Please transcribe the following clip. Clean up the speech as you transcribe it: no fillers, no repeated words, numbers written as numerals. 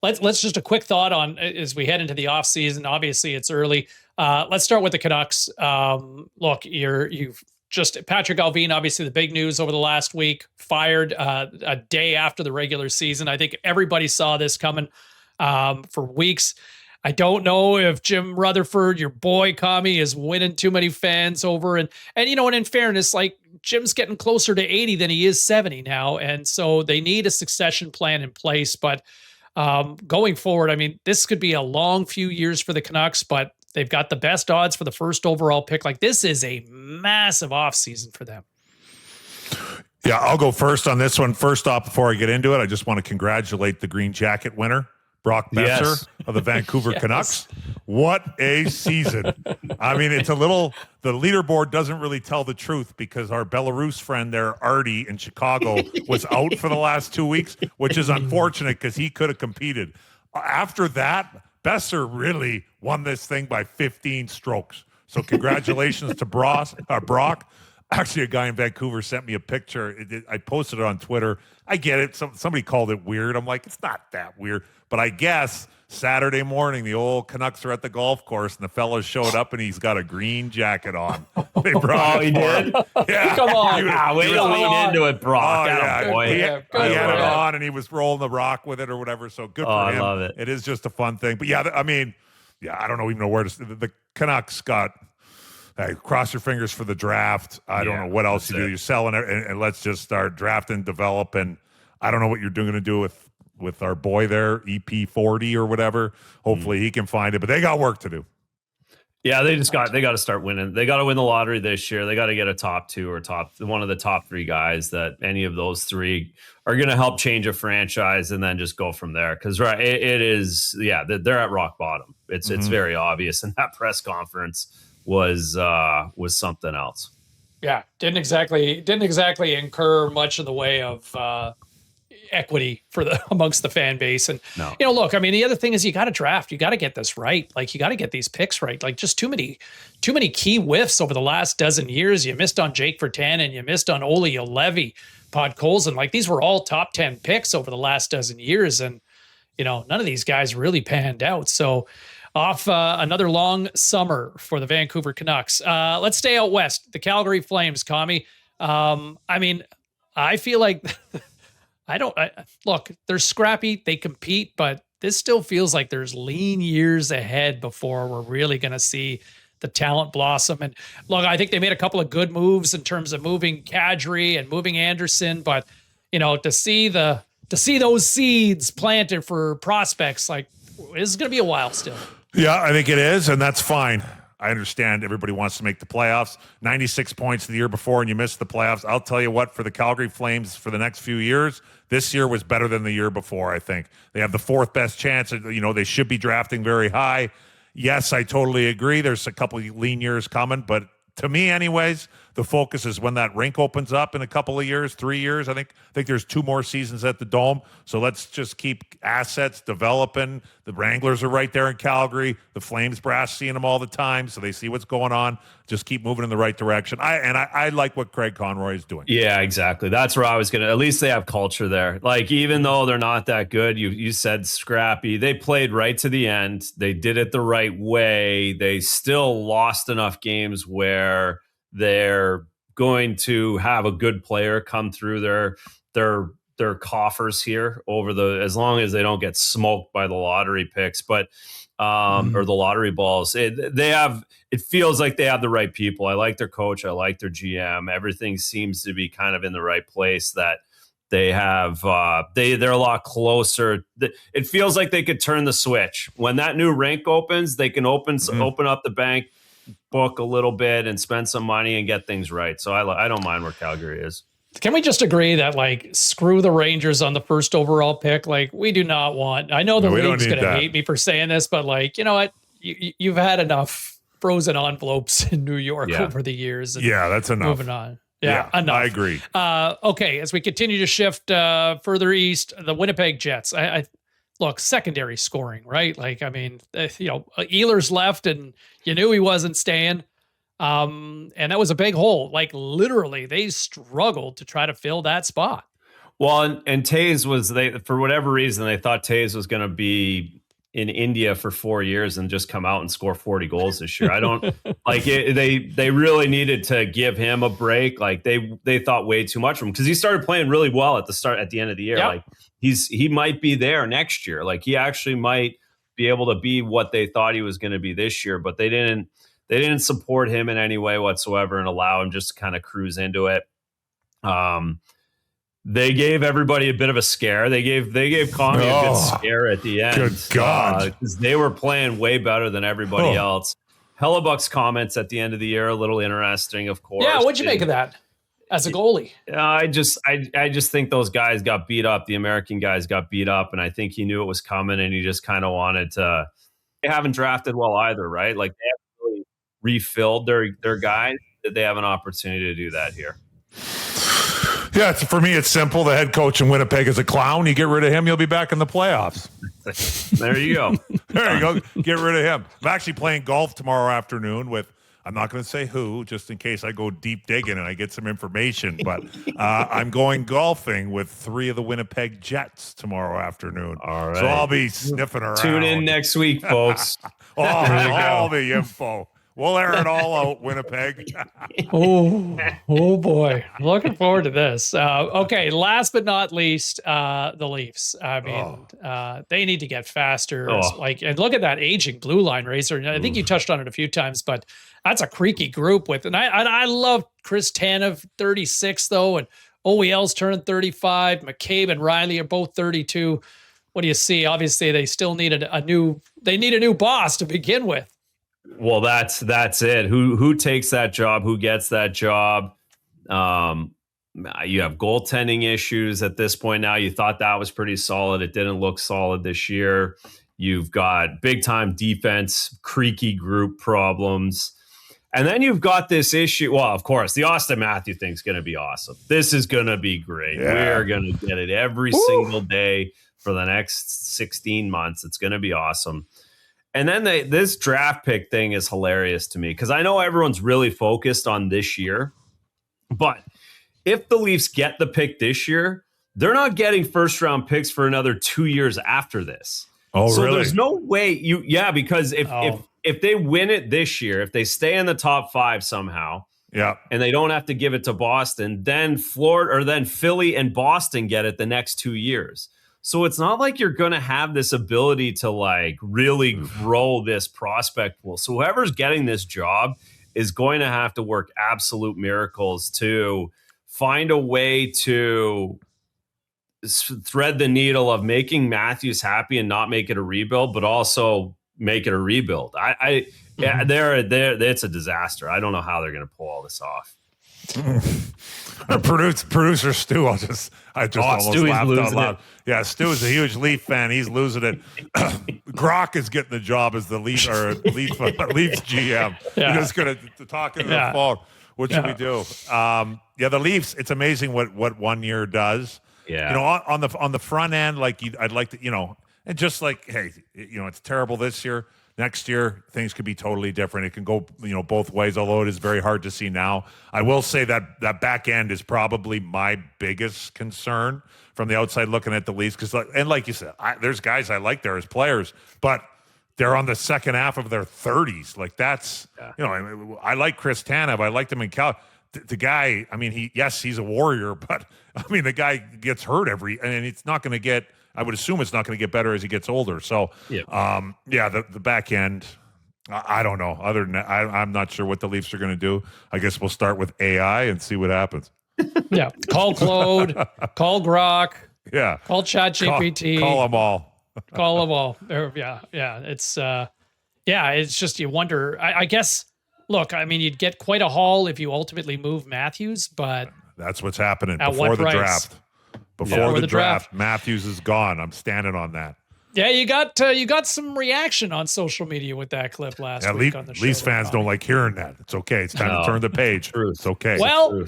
let's just a quick thought on as we head into the off season. Obviously, it's early. Let's start with the Canucks. Look, you've just Patrick Allvin, obviously the big news over the last week, fired a day after the regular season. I think everybody saw this coming for weeks. I don't know if Jim Rutherford, your boy Kami, is winning too many fans over. And in fairness, like Jim's getting closer to 80 than he is 70 now. And so they need a succession plan in place. But going forward, I mean, this could be a long few years for the Canucks, but they've got the best odds for the first overall pick. Like, this is a massive offseason for them. Yeah, I'll go first on this one. First off, before I get into it, I just want to congratulate the Green Jacket winner, Brock Besser of the Vancouver Canucks. What a season. I mean, it's the leaderboard doesn't really tell the truth because our Belarus friend there, Artie in Chicago, was out for the last 2 weeks, which is unfortunate because he could have competed. After that, Besser really won this thing by 15 strokes. So congratulations to Brock. Actually, a guy in Vancouver sent me a picture. I posted it on Twitter. I get it. Somebody called it weird. I'm like, it's not that weird. But I guess Saturday morning, the old Canucks are at the golf course, and the fellas showed up, and he's got a green jacket on. They brought he did? Yeah. Come on. Way to lean into it, Brock. Boy. He had it on, and he was rolling the rock with it or whatever. So good for him. I love it. It is just a fun thing. But yeah, I mean, I don't even know where to. The Canucks got. Hey, cross your fingers for the draft. I don't know what else you do. You're selling it, and let's just start drafting, developing. I don't know what you're going to do with our boy there, EP40 or whatever. Hopefully he can find it, but they got work to do. Yeah, they got to start winning. They got to win the lottery this year. They got to get a top two or one of the top three guys. That any of those three are going to help change a franchise, and then just go from there. Because it is they're at rock bottom. It's very obvious, and that press conference was something else. Yeah, didn't exactly incur much in the way of equity for amongst the fan base. And look, I mean, the other thing is you got to draft. You got to get this right. Like, you got to get these picks right. Like, just too many key whiffs over the last dozen years. You missed on Jake Virtanen, you missed on Ole Olevi, Podkolzin. Like, these were all top 10 picks over the last dozen years, and none of these guys really panned out. So off another long summer for the Vancouver Canucks. Let's stay out west. The Calgary Flames, Kami. I mean, I feel like look, they're scrappy, they compete, but this still feels like there's lean years ahead before we're really going to see the talent blossom. And look, I think they made a couple of good moves in terms of moving Kadri and moving Anderson, but to see those seeds planted for prospects, like, this is going to be a while still. Yeah, I think it is, and that's fine. I understand everybody wants to make the playoffs. 96 points the year before, and you missed the playoffs. I'll tell you what, for the Calgary Flames for the next few years, this year was better than the year before, I think. They have the fourth best chance. They should be drafting very high. Yes, I totally agree. There's a couple of lean years coming, but to me anyways, the focus is when that rink opens up in a couple of years, 3 years. I think there's 2 more seasons at the Dome. So let's just keep assets developing. The Wranglers are right there in Calgary. The Flames brass seeing them all the time, so they see what's going on. Just keep moving in the right direction. I like what Craig Conroy is doing. Yeah, exactly. That's where I was going to, at least they have culture there. Like, even though they're not that good, you said scrappy, they played right to the end. They did it the right way. They still lost enough games where they're going to have a good player come through their coffers here as long as they don't get smoked by the lottery picks, but or the lottery balls. It feels like they have the right people. I like their coach. I like their GM. Everything seems to be kind of in the right place, that they have, they're a lot closer. It feels like they could turn the switch when that new rink opens. They can open up the bank book a little bit and spend some money and get things right. So I don't mind where Calgary is. Can we just agree that, like, screw the Rangers on the first overall pick? Like, we do not want, I know the league's going to hate me for saying this, but, like, you know what? You've had enough frozen envelopes in New York over the years. That's enough. Moving on. Yeah, enough. I agree. Okay, as we continue to shift further east, the Winnipeg Jets. I look, secondary scoring, right? Like, I mean, Ehlers left and you knew he wasn't staying. And that was a big hole. Like, literally, they struggled to try to fill that spot. Well, and Taves was for whatever reason they thought Taves was going to be in India for 4 years and just come out and score 40 goals this year. I don't like it. They really needed to give him a break. Like they thought way too much of him because he started playing really well at the end of the year. Yep. Like he might be there next year. Like he actually might be able to be what they thought he was going to be this year, but they didn't support him in any way whatsoever and allow him just to kind of cruise into it. They gave everybody a bit of a scare. They gave Conley a good scare at the end. Good God. Because they were playing way better than everybody else. Hellebuck's comments at the end of the year, a little interesting, of course. Yeah, what'd you make of that as a goalie? I just think those guys got beat up. The American guys got beat up, and I think he knew it was coming, and he just kind of wanted to. They haven't drafted well either, right? Like they haven't really refilled their guys. That they have an opportunity to do that here. Yeah, for me, it's simple. The head coach in Winnipeg is a clown. You get rid of him, you'll be back in the playoffs. There you go. There you go. Get rid of him. I'm actually playing golf tomorrow afternoon with, I'm not going to say who, just in case I go deep digging and I get some information, but I'm going golfing with 3 of the Winnipeg Jets tomorrow afternoon. All right. So I'll be sniffing around. Tune in next week, folks. all the info. We'll air it all out, Winnipeg. Oh boy. Looking forward to this. Okay, last but not least, the Leafs. I mean, they need to get faster. And look at that aging blue line racer. I think you touched on it a few times, but that's a creaky group and I love Chris Tanev, 36 though, and OEL's turning 35. McCabe and Riley are both 32. What do you see? Obviously, they still need a new boss to begin with. Well, that's it. Who takes that job? Who gets that job? You have goaltending issues at this point now. You thought that was pretty solid. It didn't look solid this year. You've got big time defense, creaky group problems. And then you've got this issue. Well, of course, the Austin Matthews thing's going to be awesome. This is going to be great. Yeah. We're going to get it every single day for the next 16 months. It's going to be awesome. And then this draft pick thing is hilarious to me because I know everyone's really focused on this year. But if the Leafs get the pick this year, they're not getting first round picks for another 2 years after this. Oh, so really? There's no way because if they win it this year, if they stay in the top 5 somehow, and they don't have to give it to Boston, then Florida or then Philly and Boston get it the next 2 years. So it's not like you're going to have this ability to like really grow this prospect pool. So whoever's getting this job is going to have to work absolute miracles to find a way to thread the needle of making Matthews happy and not make it a rebuild, but also make it a rebuild. It's a disaster. I don't know how they're going to pull all this off. Our producer Stu, I just almost laughed out loud. Yeah, Stu is a huge Leaf fan. He's losing it. Grok is getting the job as the Leafs GM. Yeah. He's just going to talk into the phone. What should we do? The Leafs. It's amazing what 1 year does. Yeah, on the front end, like I'd like to, and just like, hey, it's terrible this year. Next year, things could be totally different. It can go, both ways, although it is very hard to see now. I will say that back end is probably my biggest concern from the outside looking at the Leafs. Because, like you said, there's guys I like there as players, but they're on the second half of their 30s. Like that's, I like Chris Tanev. I liked him in Cal. The guy, I mean, he's a warrior, but I mean, the guy gets hurt and it's not going to get. I would assume it's not going to get better as he gets older. So, the back end, I don't know. Other than that, I'm not sure what the Leafs are going to do. I guess we'll start with AI and see what happens. Yeah. Call Claude, call Grok. Yeah. Call ChatGPT. Call them all. Call them all. Yeah. It's just, you wonder, I guess, look, I mean, you'd get quite a haul if you ultimately move Matthews, but that's what's happening at before what the price? Draft. Before the draft, Matthews is gone. I'm standing on that. Yeah, you got some reaction on social media with that clip last week on the show. Leafs fans don't like hearing that. It's okay. It's time to turn the page. Truth. It's okay. Well,